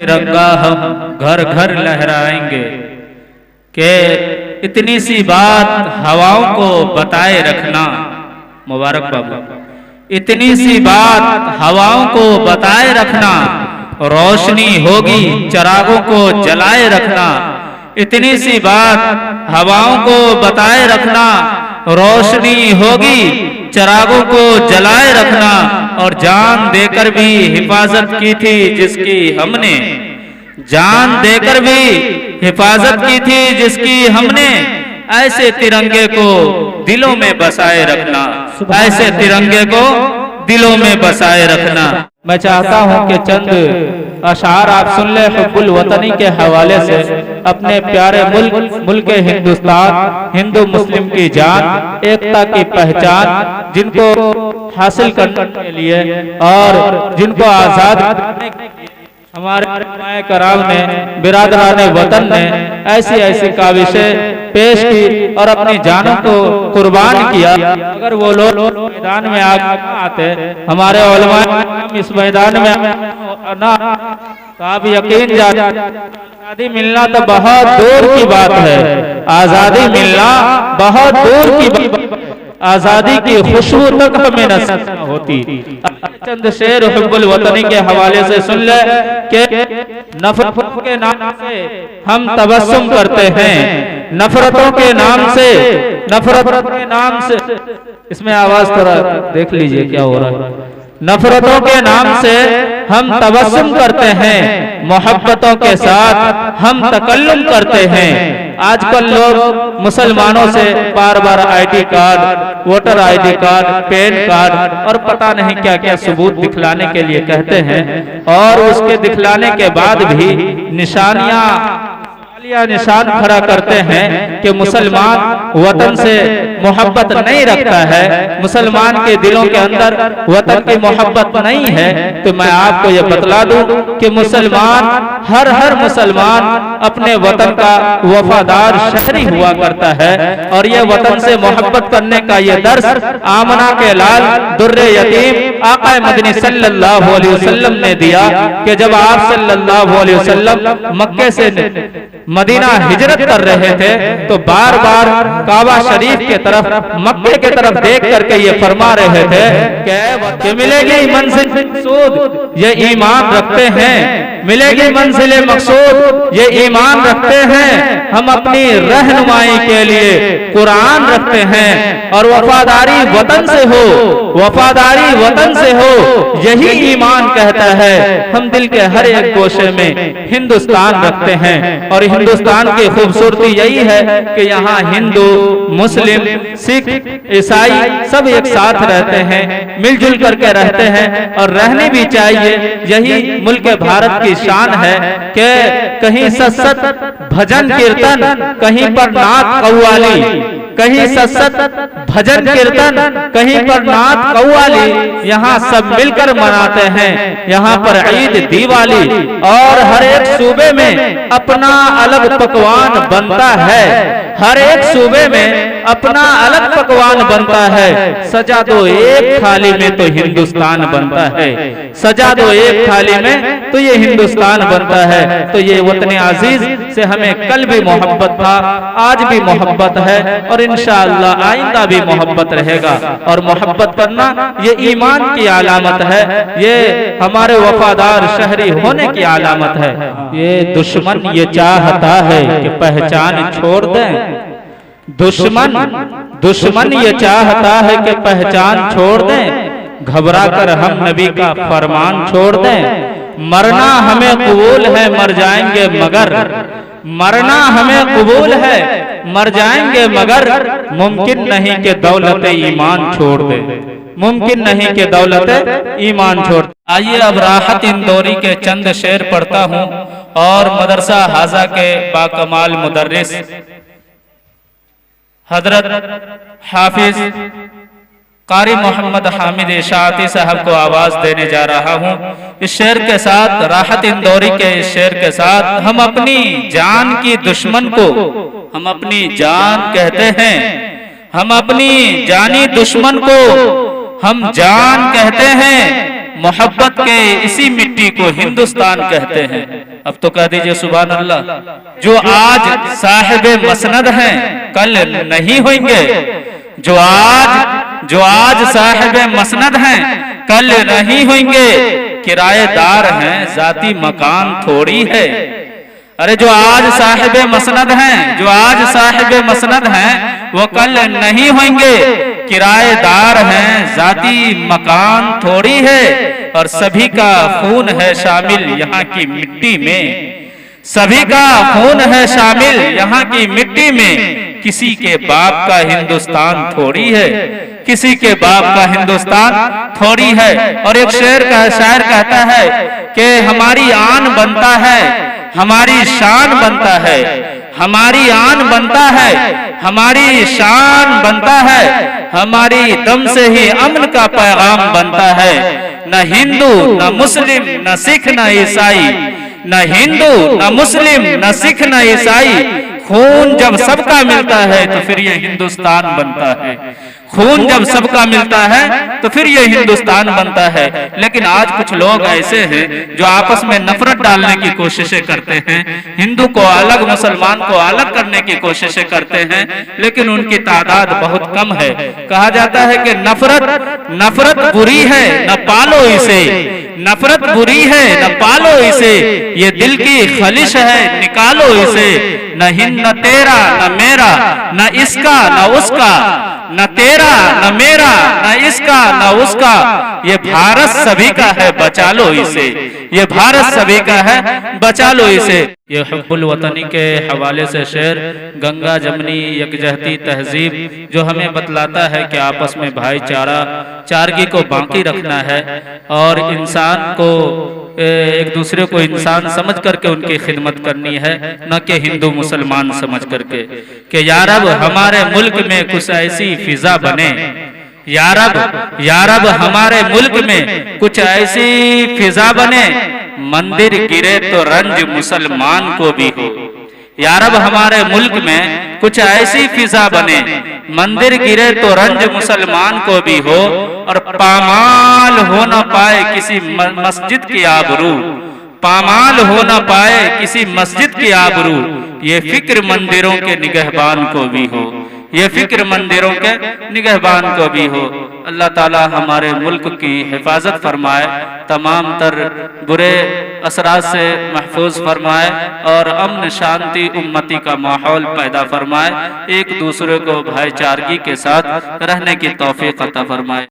तिरंगा हम घर घर लहराएंगे कि इतनी सी बात हवाओं को बताए रखना। मुबारक बाबू। इतनी सी बात हवाओं को बताए रखना, रोशनी होगी चिरागों को जलाए रखना। इतनी सी बात हवाओं को बताए रखना, रोशनी होगी चिरागों को जलाए रखना। और जान देकर भी हिफाजत की थी जिसकी हमने, जान देकर भी हिफाजत की थी जिसकी हमने, ऐसे तिरंगे को दिलों में बसाए रखना, ऐसे तिरंगे को दिलों में बसाए रखना। मैं चाहता हूं कि चंद अशार आप सुन ले हुब्बुल वतनी के हवाले से, अपने प्यारे मुल्क हिंदुस्तान, हिंदू मुस्लिम की जान, एकता की पहचान, जिनको हासिल करने के लिए और जिनको आजाद करने के लिए हमारे कराम ने, बिरादरान वतन ने ऐसी ऐसी काविशें पेश की और अपनी जानों को कुर्बान किया। अगर वो लोग मैदान में आते, हमारे उलमा इस मैदान में ना, तो आप यकीन जानिए आज़ादी मिलना तो बहुत दूर की बात है, आज़ादी मिलना बहुत दूर की बात है। आजादी की खुशबू तक हमें नसीब होती। चंद शेर हुब्बुल वतनी के हवाले से सुन ले कि नफरत के नाम से हम तबस्सुम करते हैं, नफरतों के नाम से, नफरत के नाम से, इसमें आवाज थोड़ा देख लीजिए क्या हो रहा है। नफरतों के नाम से हम तबस्सुम करते हैं, मोहब्बतों के साथ हम तकल्लुम करते हैं। आजकल लोग मुसलमानों से बार बार ID card, voter ID card, PAN card और पता नहीं क्या क्या सबूत दिखलाने के लिए कहते हैं, और उसके दिखलाने के बाद भी निशान खड़ा करते हैं कि मुसलमान वतन से मोहब्बत नहीं रखता है, मुसलमान के दिलों के अंदर वतन की मोहब्बत नहीं है। तो मैं आपको ये बतला दूं कि मुसलमान, हर मुसलमान अपने वतन का वफादार शहरी हुआ करता है, और ये वतन से मोहब्बत करने का ये दर्स आमना के लाल दुर्रे यतीम आका मदनी सल्लल्लाहु अलैहि वसल्लम ने दिया कि जब आप सल्लल्लाहु अलैहि वसल्लम मक्के से मदीना हिजरत कर रहे थे, तो बार बार काबा शरीफ के तरफ, मक्के के तरफ देख करके ये फरमा रहे थे कि मिलेगी मंजिल मकसूद ये ईमान रखते हैं, मिलेगी मंजिल मकसूद ये ईमान रखते हैं, हम अपनी रहनुमाई के लिए कुरान रखते हैं, और वफादारी वतन से हो, वफादारी वतन से हो यही ईमान कहता है। हम दिल के हर एक गोशे में हिंदुस्तान रखते हैं, और हिंदुस्तान की खूबसूरती यही है कि यहाँ हिंदू, मुस्लिम, सिख, ईसाई सब एक साथ रहते हैं, मिलजुल करके रहते हैं, और रहने भी चाहिए। यही मुल्क भारत की शान है कि कहीं सत्सत भजन कीर्तन, कहीं पर नात कव्वाली, कहीं सत्सत भजन कीर्तन, कहीं पर नात कव्वाली, यहाँ सब मिलकर मनाते हैं। यहाँ पर ईद, दिवाली, और हर एक सूबे में अपना अलग पकवान बनता है, हर एक सूबे में अपना अलग पकवान बनता है। सजा दो एक थाली में तो हिंदुस्तान बनता है, सजा दो एक थाली में तो ये हिंदुस्तान बनता है। तो ये वतन अजीज से हमें कल भी मोहब्बत था, आज भी मोहब्बत है, और इंशाअल्लाह आइंदा भी मोहब्बत रहेगा। और मोहब्बत करना ये ईमान की अलामत है, ये हमारे वफादार शहरी होने की अलामत है। ये दुश्मन ये चाहता है कि पहचान छोड़ दें, दुश्मन ये चाहता है कि पहचान छोड़ दें, घबरा कर हम नबी का फरमान छोड़ दें। मरना हमें कबूल है मर जाएंगे मगर, मरना हमें कबूल है मर जाएंगे मगर, मुमकिन नहीं कि दौलत ईमान छोड़ दे, मुमकिन नहीं कि दौलत ईमान छोड़। आइए अब राहत इंदौरी के चंद शेर पढ़ता हूँ, और मदरसा हाजा के बाकमाल मुदर्रिस हजरत हाफिज कारी मोहम्मद हामिद इशाअती साहब को आवाज देने जा रहा हूँ। इस शेर के साथ, राहत इंदौरी के इस शेर के साथ, हम अपनी जान की दुश्मन को, हम अपनी जान कहते हैं, हम अपनी जानी दुश्मन को हम जान कहते हैं, मोहब्बत के इसी मिट्टी को हिंदुस्तान कहते हैं। अब तो कह दीजिए सुभान अल्लाह। जो आज साहिब मसनद हैं कल नहीं होंगे, जो आज साहिब मसनद हैं कल नहीं होंगे, किराएदार हैं जाती मकान थोड़ी है। अरे जो आज साहिब मसनद हैं, जो आज साहिब मसनद हैं वो कल नहीं होंगे, किराएदार हैं जाती मकान थोड़ी है। और सभी का खून है शामिल यहाँ की मिट्टी में, सभी का खून है शामिल यहाँ की मिट्टी में। किसी के बाप का हिंदुस्तान थोड़ी है, किसी के बाप का हिंदुस्तान थोड़ी है। और एक शायर कहता है कि हमारी आन बनता है, हमारी शान बनता है, हमारी आन बनता है, हमारी शान बनता है, हमारी दम से ही अमन का पैगाम बनता है। न हिंदू न मुस्लिम न सिख न ईसाई, न हिंदू न मुस्लिम न सिख न ईसाई, खून जब सबका मिलता है तो फिर ये हिंदुस्तान बनता है। खून जब सबका मिलता है तो फिर ये हिंदुस्तान बनता है। लेकिन आज कुछ लोग ऐसे हैं जो आपस में नफरत डालने की कोशिशें करते हैं, हिंदू को अलग मुसलमान को अलग करने की कोशिशें करते हैं, लेकिन उनकी तादाद बहुत कम है। कहा जाता है कि नफरत बुरी है न पालो इसे, नफरत बुरी है न पालो इसे, ये दिल की खलिश है निकालो इसे। न तेरा न मेरा न इसका न उसका, न तेरा न मेरा न इसका न उसका, ये भारत सभी का है बचा लो इसे, ये भारत सभी का है बचा लो इसे। ये हुब्बुल वतनी के हवाले से शेर गंगा जमनी यकजहती तहजीब जो हमें बतलाता है कि आपस में भाईचारा चारगी को बाकी रखना है और इंसान को एक दूसरे को इंसान समझ करके उनकी खिदमत करनी है, न कि हिंदू मुसलमान समझ करके। कि या रब हमारे मुल्क में कुछ ऐसी फिजा बने, या रब हमारे मुल्क में कुछ ऐसी फिजा बने, मंदिर गिरे तो रंज मुसलमान को भी हो। या रब हमारे मुल्क में कुछ ऐसी फिजा बने, मंदिर गिरे तो रंज मुसलमान को भी हो, और पामाल हो न पाए किसी मस्जिद की आबरू, पामाल हो न पाए किसी मस्जिद की आबरू, ये फिक्र मंदिरों के निगहबान को भी हो, ये फिक्र मंदिरों के निगहबान को भी हो। अल्लाह ताला हमारे मुल्क की हिफाजत फरमाए, तमाम तर बुरे असरात से महफूज फरमाए और अमन शांति उम्मती का माहौल पैदा फरमाए, एक दूसरे को भाईचारगी के साथ रहने की तौफीक अता फरमाए।